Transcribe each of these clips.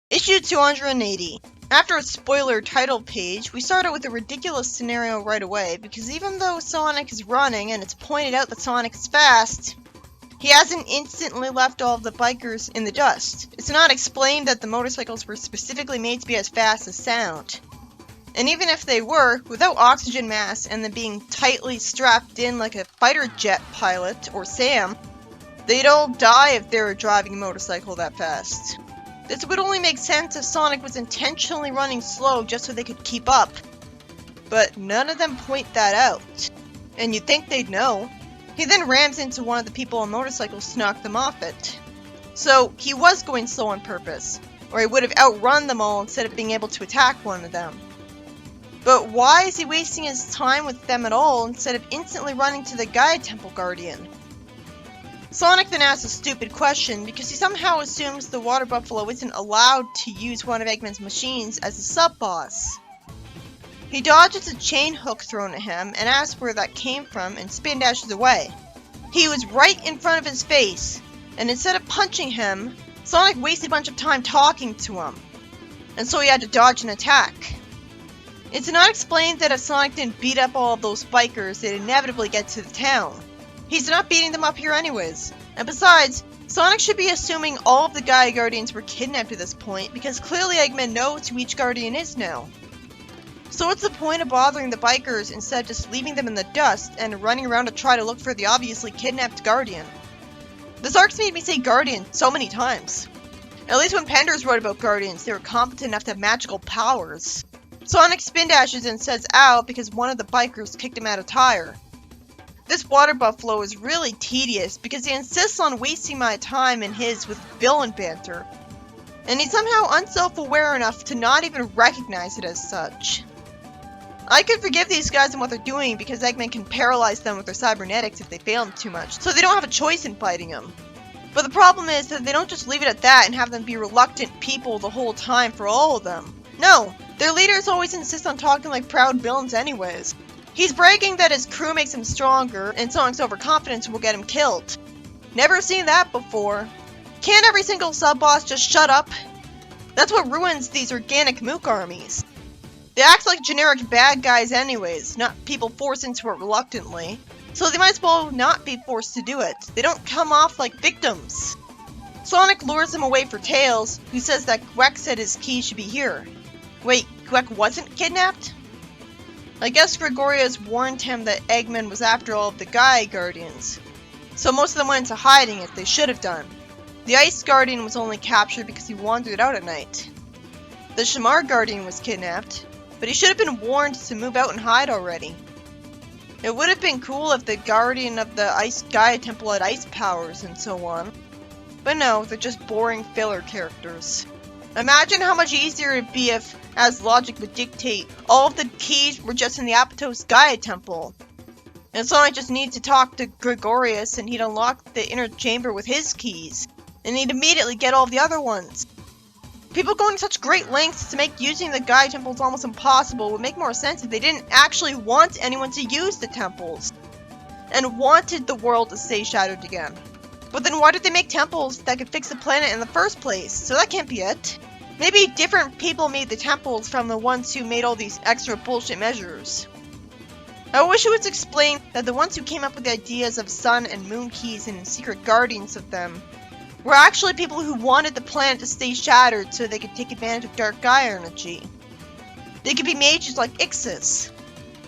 Issue 280. After a spoiler title page, we start out with a ridiculous scenario right away, because even though Sonic is running and it's pointed out that Sonic is fast, he hasn't instantly left all of the bikers in the dust. It's not explained that the motorcycles were specifically made to be as fast as sound. And even if they were, without oxygen masks and them being tightly strapped in like a fighter jet pilot, or Sam, they'd all die if they were driving a motorcycle that fast. This would only make sense if Sonic was intentionally running slow just so they could keep up. But none of them point that out. And you'd think they'd know. He then rams into one of the people on motorcycles to knock them off it. So he was going slow on purpose, or he would have outrun them all instead of being able to attack one of them. But why is he wasting his time with them at all instead of instantly running to the Gaia Temple Guardian? Sonic then asks a stupid question because he somehow assumes the Water Buffalo isn't allowed to use one of Eggman's machines as a sub-boss. He dodges a chain hook thrown at him and asks where that came from and spin dashes away. He was right in front of his face, and instead of punching him, Sonic wasted a bunch of time talking to him, and so he had to dodge an attack. It's not explained that if Sonic didn't beat up all of those bikers, they'd inevitably get to the town. He's not beating them up here anyways. And besides, Sonic should be assuming all of the Gaia Guardians were kidnapped at this point, because clearly Eggman knows who each Guardian is now. So what's the point of bothering the bikers instead of just leaving them in the dust and running around to try to look for the obviously kidnapped Guardian? This arc's made me say Guardian so many times. At least when Penders wrote about Guardians, they were competent enough to have magical powers. Sonic spin dashes and says ow because one of the bikers kicked him out a tire. This Water Buffalo is really tedious because he insists on wasting my time and his with villain banter. And he's somehow unself-aware enough to not even recognize it as such. I could forgive these guys and what they're doing because Eggman can paralyze them with their cybernetics if they fail him too much, so they don't have a choice in fighting him. But the problem is that they don't just leave it at that and have them be reluctant people the whole time for all of them. No, their leaders always insist on talking like proud villains anyways. He's bragging that his crew makes him stronger, and Sonic's overconfidence will get him killed. Never seen that before. Can't every single sub-boss just shut up? That's what ruins these organic mook armies. They act like generic bad guys anyways, not people forced into it reluctantly. So they might as well not be forced to do it. They don't come off like victims. Sonic lures him away for Tails, who says that Gwek said his key should be here. Wait, Gwek wasn't kidnapped? I guess Gregorius warned him that Eggman was after all of the Gaia Guardians, so most of them went into hiding as they should have done. The Ice Guardian was only captured because he wandered out at night. The Shamar Guardian was kidnapped, but he should have been warned to move out and hide already. It would have been cool if the Guardian of the Ice Gaia Temple had ice powers and so on, but no, they're just boring filler characters. Imagine how much easier it'd be if, as logic would dictate, all of the keys were just in the Aptos Gaia Temple. And Sonic just needs to talk to Gregorius and he'd unlock the inner chamber with his keys. And he'd immediately get all of the other ones. People going to such great lengths to make using the Gaia Temples almost impossible would make more sense if they didn't actually want anyone to use the temples. And wanted the world to stay shattered again. But then why did they make temples that could fix the planet in the first place? So that can't be it. Maybe different people made the temples from the ones who made all these extra bullshit measures. I wish it was explained that the ones who came up with the ideas of sun and moon keys and secret guardians of them were actually people who wanted the planet to stay shattered so they could take advantage of dark Gaia energy. They could be mages like Ixis,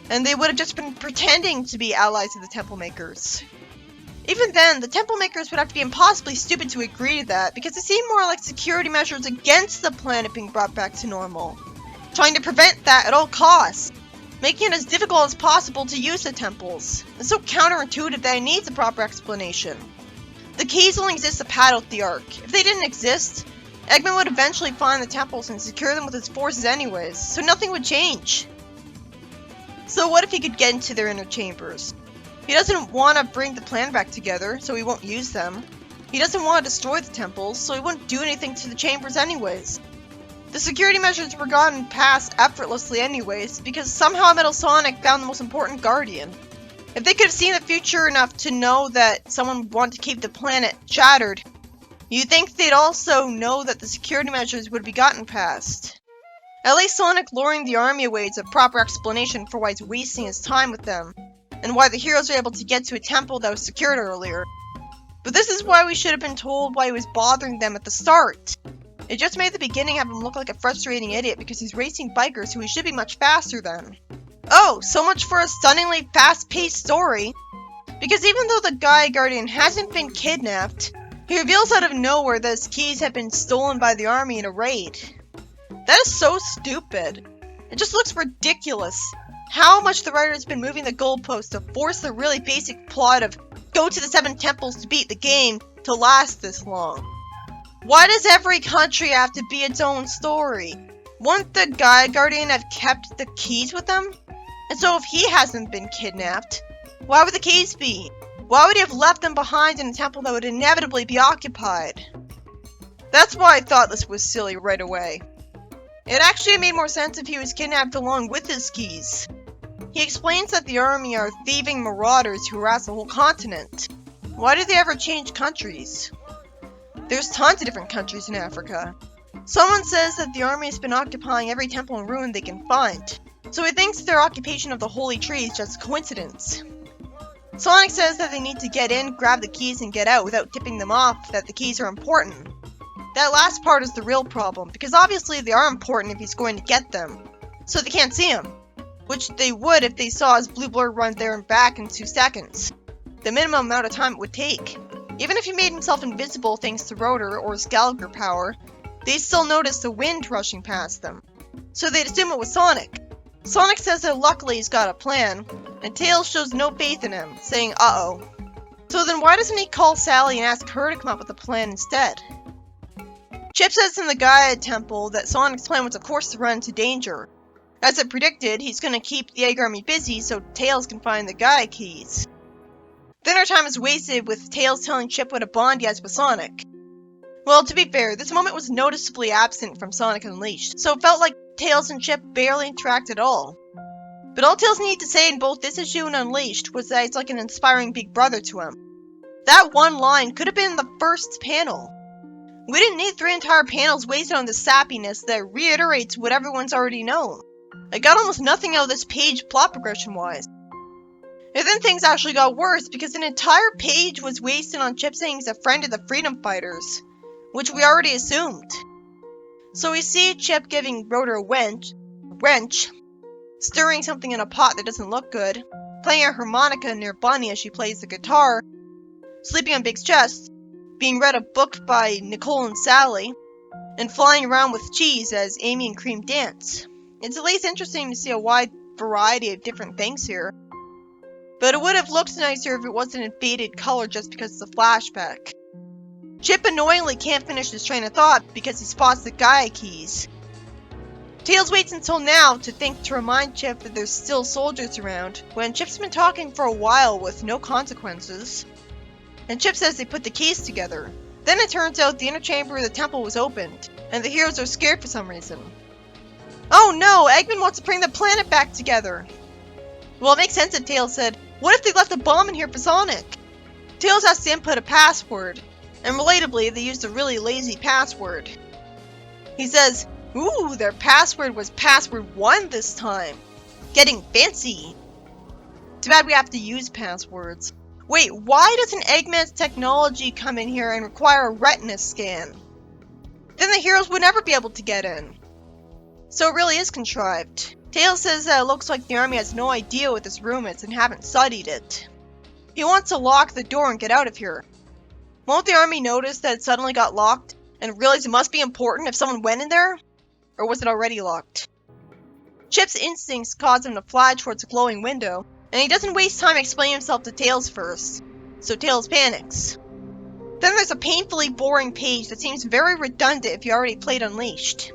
and they would have just been pretending to be allies of the temple makers. Even then, the temple makers would have to be impossibly stupid to agree to that, because they seem more like security measures against the planet being brought back to normal. Trying to prevent that at all costs, making it as difficult as possible to use the temples. It's so counterintuitive that it needs a proper explanation. The keys only exist to pad out the arc. If they didn't exist, Eggman would eventually find the temples and secure them with his forces anyways, so nothing would change. So what if he could get into their inner chambers? He doesn't want to bring the plan back together, so he won't use them. He doesn't want to destroy the temples, so he wouldn't do anything to the chambers anyways. The security measures were gotten past effortlessly anyways, because somehow Metal Sonic found the most important guardian. If they could have seen the future enough to know that someone would want to keep the planet shattered, You'd think they'd also know that the security measures would be gotten past. At least Sonic luring the army away is a proper explanation for why he's wasting his time with them, and why the heroes were able to get to a temple that was secured earlier. But this is why we should have been told why he was bothering them at the start. It just made the beginning have him look like a frustrating idiot because he's racing bikers who he should be much faster than. Oh, so much for a stunningly fast-paced story. Because even though the Gaia Guardian hasn't been kidnapped, he reveals out of nowhere that his keys have been stolen by the army in a raid. That is so stupid. It just looks ridiculous. How much the writer has been moving the goalposts to force the really basic plot of go to the 7 temples to beat the game to last this long. Why does every country have to be its own story? Wouldn't the Gaia Guardian have kept the keys with them? And so if he hasn't been kidnapped, why would the keys be? Why would he have left them behind in a temple that would inevitably be occupied? That's why I thought this was silly right away. It actually made more sense if he was kidnapped along with his keys. He explains that the army are thieving marauders who harass the whole continent. Why do they ever change countries? There's tons of different countries in Africa. Someone says that the army has been occupying every temple and ruin they can find, so he thinks their occupation of the holy tree is just coincidence. Sonic says that they need to get in, grab the keys, and get out without tipping them off that the keys are important. That last part is the real problem, because obviously they are important if he's going to get them, so they can't see him. Which they would if they saw his blue blur run there and back in 2 seconds. The minimum amount of time it would take. Even if he made himself invisible thanks to Rotor or his Gallagher power, they still notice the wind rushing past them. So they'd assume it was Sonic. Sonic says that luckily he's got a plan, and Tails shows no faith in him, saying uh-oh. So then why doesn't he call Sally and ask her to come up with a plan instead? Chip says in the Gaia temple that Sonic's plan was of course to run into danger. As it predicted, he's going to keep the Egg Army busy so Tails can find the Gaia keys. Then our time is wasted with Tails telling Chip what a bond he has with Sonic. Well, to be fair, this moment was noticeably absent from Sonic Unleashed, so it felt like Tails and Chip barely interact at all. But all Tails needed to say in both this issue and Unleashed was that he's like an inspiring big brother to him. That one line could have been in the first panel. We didn't need 3 entire panels wasted on this sappiness that reiterates what everyone's already known. I got almost nothing out of this page plot progression-wise. And then things actually got worse because an entire page was wasted on Chip saying he's a friend of the Freedom Fighters, which we already assumed. So we see Chip giving Rotor a wrench, stirring something in a pot that doesn't look good, playing a harmonica near Bunny as she plays the guitar, sleeping on Big's chest, being read a book by Nicole and Sally, and flying around with Cheese as Amy and Cream dance. It's at least interesting to see a wide variety of different things here. But it would have looked nicer if it wasn't in faded color just because it's a flashback. Chip annoyingly can't finish his train of thought because he spots the Gaia keys. Tails waits until now to think to remind Chip that there's still soldiers around, when Chip's been talking for a while with no consequences. And Chip says they put the keys together. Then it turns out the inner chamber of the temple was opened, and the heroes are scared for some reason. Oh no, Eggman wants to bring the planet back together! Well, it makes sense that Tails said, what if they left a bomb in here for Sonic? Tails has to input a password, and relatably, they used a really lazy password. He says, ooh, their password was password 1 this time. Getting fancy. Too bad we have to use passwords. Wait, why doesn't Eggman's technology come in here and require a retina scan? Then the heroes would never be able to get in. So it really is contrived. Tails says that it looks like the army has no idea what this room is and haven't studied it. He wants to lock the door and get out of here. Won't the army notice that it suddenly got locked and realize it must be important if someone went in there? Or was it already locked? Chip's instincts cause him to fly towards a glowing window, and he doesn't waste time explaining himself to Tails first, so Tails panics. Then there's a painfully boring page that seems very redundant if you already played Unleashed.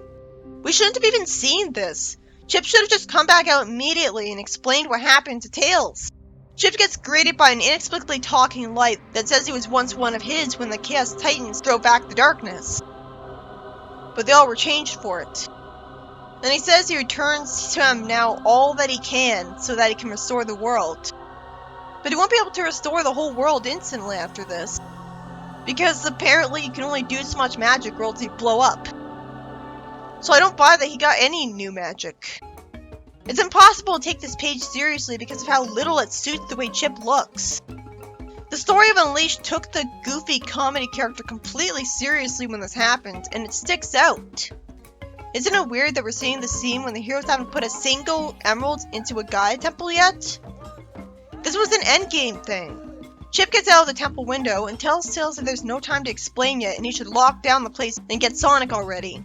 We shouldn't have even seen this. Chip should have just come back out immediately and explained what happened to Tails. Chip gets greeted by an inexplicably talking light that says he was once one of his when the Chaos Titans drove back the darkness. But they all were changed for it. And he says he returns to him now all that he can so that he can restore the world. But he won't be able to restore the whole world instantly after this. Because apparently you can only do so much magic or else they blow up. So I don't buy that he got any new magic. It's impossible to take this page seriously because of how little it suits the way Chip looks. The story of Unleashed took the goofy comedy character completely seriously when this happened, and it sticks out. Isn't it weird that we're seeing the scene when the heroes haven't put a single emerald into a Gaia temple yet? This was an endgame thing. Chip gets out of the temple window and tells Tails that there's no time to explain yet and he should lock down the place and get Sonic already,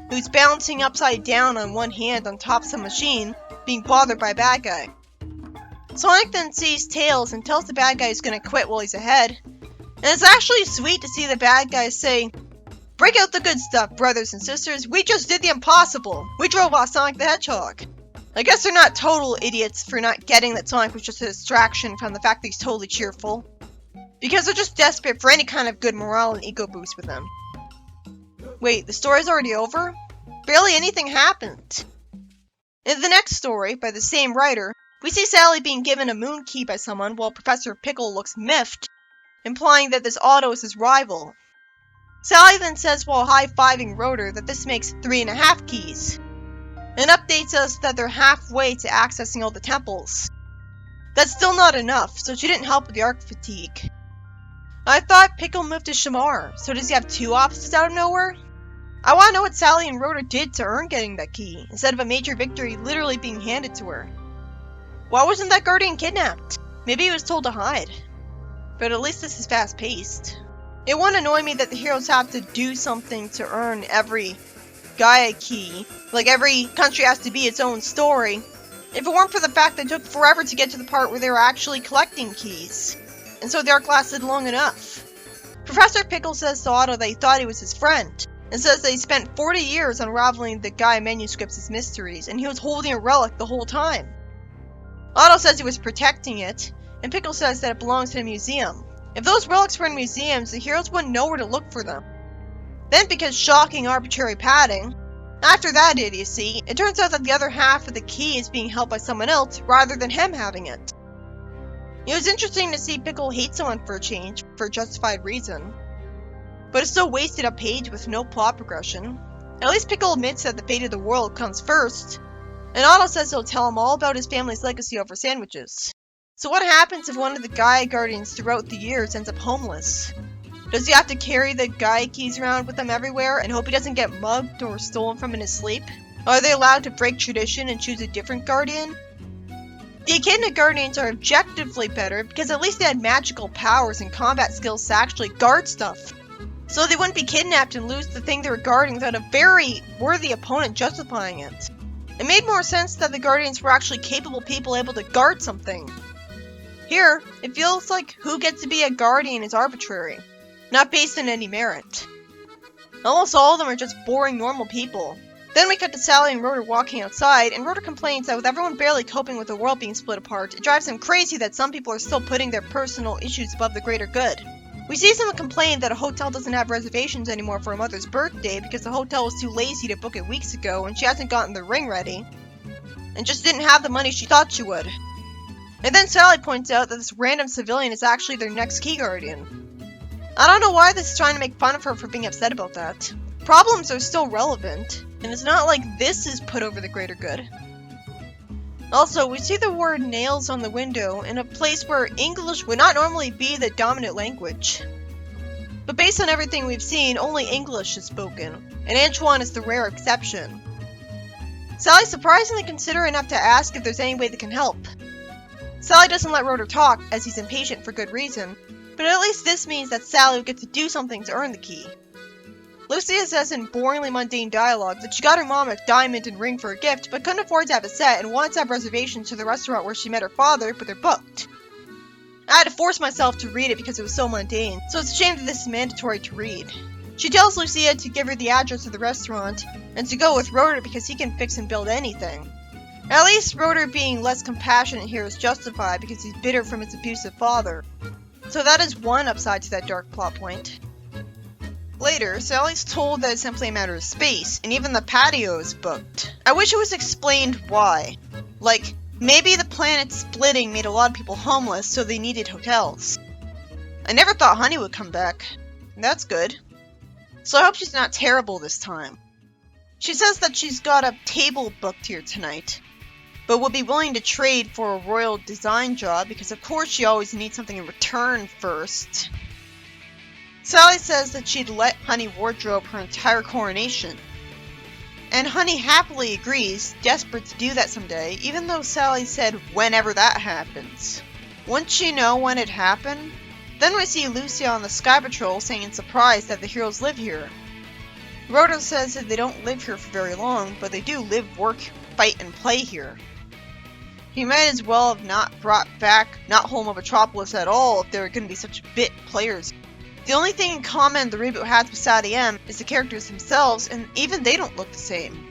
who's bouncing upside down on one hand on top of some machine, being bothered by a bad guy. Sonic then sees Tails and tells the bad guy he's gonna quit while he's ahead, and it's actually sweet to see the bad guy say, "Break out the good stuff, brothers and sisters, we just did the impossible! We drove off Sonic the Hedgehog!" I guess they're not total idiots for not getting that Sonic was just a distraction from the fact that he's totally cheerful. Because they're just desperate for any kind of good morale and ego boost with them. Wait, the story's already over? Barely anything happened. In the next story, by the same writer, we see Sally being given a moon key by someone while Professor Pickle looks miffed, implying that this Otto is his rival. Sally then says while high-fiving Rotor that this makes 3.5 keys, and updates us that they're halfway to accessing all the temples. That's still not enough, so she didn't help with the arc fatigue. I thought Pickle moved to Shamar, so does he have 2 offices out of nowhere? I want to know what Sally and Rotor did to earn getting that key, instead of a major victory literally being handed to her. Why wasn't that Guardian kidnapped? Maybe he was told to hide. But at least this is fast-paced. It won't annoy me that the heroes have to do something to earn every Gaia key, like every country has to be its own story, if it weren't for the fact that it took forever to get to the part where they were actually collecting keys, and so the arc lasted long enough. Professor Pickle says to Otto that he thought he was his friend, and says that he spent 40 years unraveling the Gaia manuscripts as mysteries, and he was holding a relic the whole time. Otto says he was protecting it, and Pickle says that it belongs to a museum. If those relics were in museums, the heroes wouldn't know where to look for them. Then, because shocking arbitrary padding, after that idiocy, it turns out that the other half of the key is being held by someone else rather than him having it. It was interesting to see Pickle hate someone for a change, for a justified reason. But it's still wasted a page with no plot progression. At least Pickle admits that the fate of the world comes first, and Otto says he'll tell him all about his family's legacy over sandwiches. So what happens if one of the Gaia Guardians throughout the years ends up homeless? Does he have to carry the Gaia keys around with him everywhere and hope he doesn't get mugged or stolen from in his sleep? Are they allowed to break tradition and choose a different Guardian? The Echidna Guardians are objectively better because at least they had magical powers and combat skills to actually guard stuff. So they wouldn't be kidnapped and lose the thing they were guarding without a very worthy opponent justifying it. It made more sense that the Guardians were actually capable people able to guard something. Here, it feels like who gets to be a Guardian is arbitrary, not based on any merit. Almost all of them are just boring normal people. Then we cut to Sally and Rotor walking outside, and Rotor complains that with everyone barely coping with the world being split apart, it drives him crazy that some people are still putting their personal issues above the greater good. We see someone complain that a hotel doesn't have reservations anymore for her mother's birthday because the hotel was too lazy to book it weeks ago and she hasn't gotten the ring ready, and just didn't have the money she thought she would. And then Sally points out that this random civilian is actually their next key guardian. I don't know why this is trying to make fun of her for being upset about that. Problems are still relevant, and it's not like this is put over the greater good. Also, we see the word nails on the window in a place where English would not normally be the dominant language. But based on everything we've seen, only English is spoken, and Antoine is the rare exception. Sally's surprisingly considerate enough to ask if there's any way they can help. Sally doesn't let Rotor talk, as he's impatient for good reason, but at least this means that Sally will get to do something to earn the key. Lucia says in boringly mundane dialogue that she got her mom a diamond and ring for a gift, but couldn't afford to have a set and wanted to have reservations to the restaurant where she met her father, but they're booked. I had to force myself to read it because it was so mundane, so it's a shame that this is mandatory to read. She tells Lucia to give her the address of the restaurant, and to go with Rotor because he can fix and build anything. At least Rotor being less compassionate here is justified because he's bitter from his abusive father. So that is one upside to that dark plot point. Later, Sally's told that it's simply a matter of space, and even the patio is booked. I wish it was explained why. Like, maybe the planet splitting made a lot of people homeless, so they needed hotels. I never thought Honey would come back. That's good. So I hope she's not terrible this time. She says that she's got a table booked here tonight, but would be willing to trade for a royal design job because of course she always needs something in return first. Sally says that she'd let Honey wardrobe her entire coronation. And Honey happily agrees, desperate to do that someday, even though Sally said whenever that happens. Once she know when it happened, then we see Lucia on the Sky Patrol saying in surprise that the heroes live here. Rhoda says that they don't live here for very long, but they do live, work, fight, and play here. He might as well have not brought back Not Home of Metropolis at all if they were going to be such bit players. The only thing in common the reboot has with Sadie M is the characters themselves, and even they don't look the same.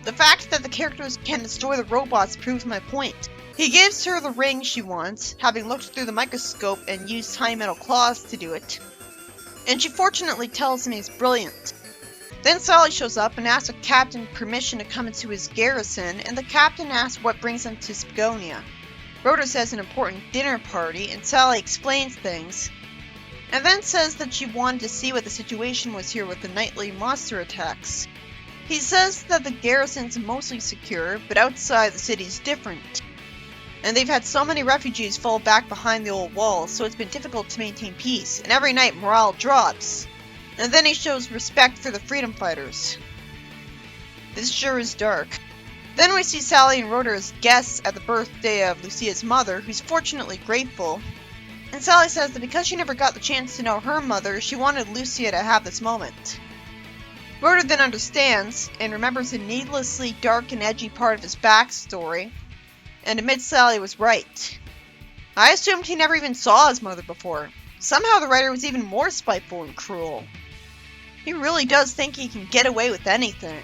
The fact that the characters can destroy the robots proves my point. He gives her the ring she wants, having looked through the microscope and used tiny metal claws to do it. And she fortunately tells him he's brilliant. Then Sally shows up and asks the captain permission to come into his garrison, and the captain asks what brings them to Spagonia. Rhoda says an important dinner party, and Sally explains things, and then says that she wanted to see what the situation was here with the nightly monster attacks. He says that the garrison's mostly secure, but outside the city's different. And they've had so many refugees fall back behind the old walls, so it's been difficult to maintain peace, and every night morale drops. And then he shows respect for the freedom fighters. This sure is dark. Then we see Sally and Rhoda as guests at the birthday of Lucia's mother, who's fortunately grateful. And Sally says that because she never got the chance to know her mother, she wanted Lucia to have this moment. Rhoda then understands, and remembers a needlessly dark and edgy part of his backstory, and admits Sally was right. I assumed he never even saw his mother before. Somehow the writer was even more spiteful and cruel. He really does think he can get away with anything.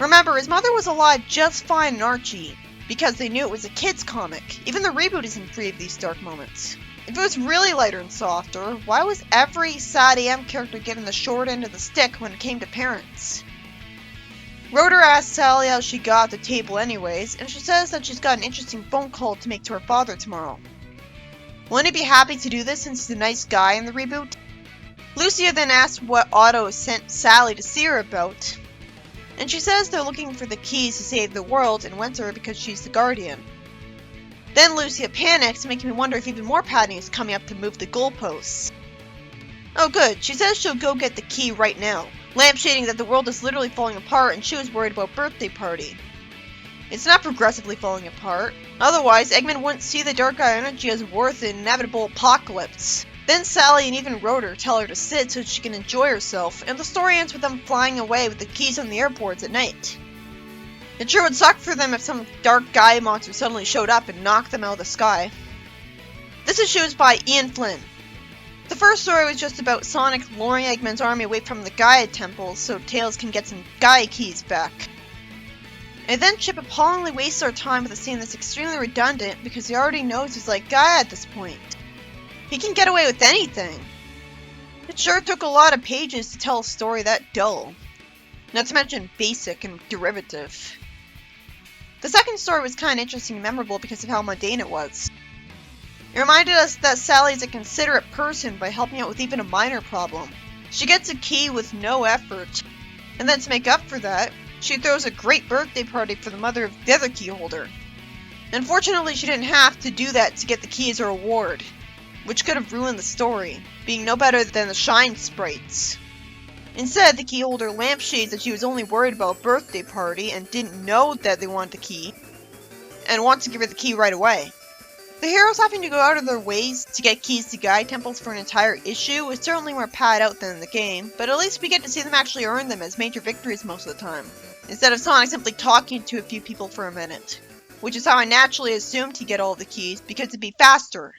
Remember, his mother was alive just fine in Archie, because they knew it was a kid's comic. Even the reboot isn't free of these dark moments. If it was really lighter and softer, why was every Sadie M character getting the short end of the stick when it came to parents? Rhoda asks Sally how she got the table anyways, and she says that she's got an interesting phone call to make to her father tomorrow. Wouldn't he be happy to do this since he's a nice guy in the reboot? Lucia then asks what Otto sent Sally to see her about, and she says they're looking for the keys to save the world in Winter because she's the Guardian. Then Lucia panics, making me wonder if even more padding is coming up to move the goalposts. Oh good, she says she'll go get the key right now, lampshading that the world is literally falling apart and she was worried about birthday party. It's not progressively falling apart, otherwise Eggman wouldn't see the Dark Eye energy as worth an inevitable apocalypse. Then Sally and even Rhoda tell her to sit so she can enjoy herself, and the story ends with them flying away with the keys on the airports at night. It sure would suck for them if some dark Gaia monster suddenly showed up and knocked them out of the sky. This issue is by Ian Flynn. The first story was just about Sonic luring Eggman's army away from the Gaia temples so Tails can get some Gaia keys back. And then Chip appallingly wastes our time with a scene that's extremely redundant because he already knows he's like Gaia at this point. He can get away with anything. It sure took a lot of pages to tell a story that dull. Not to mention basic and derivative. The second story was kind of interesting and memorable because of how mundane it was. It reminded us that Sally is a considerate person by helping out with even a minor problem. She gets a key with no effort, and then to make up for that, she throws a great birthday party for the mother of the other key holder. Unfortunately, she didn't have to do that to get the key as a reward, which could have ruined the story, being no better than the Shine sprites. Instead, the key holder lampshades that she was only worried about a birthday party and didn't know that they wanted the key, and wants to give her the key right away. The heroes having to go out of their ways to get keys to Gaia temples for an entire issue is certainly more pad out than in the game, but at least we get to see them actually earn them as major victories most of the time, instead of Sonic simply talking to a few people for a minute, which is how I naturally assumed he'd get all the keys because it'd be faster.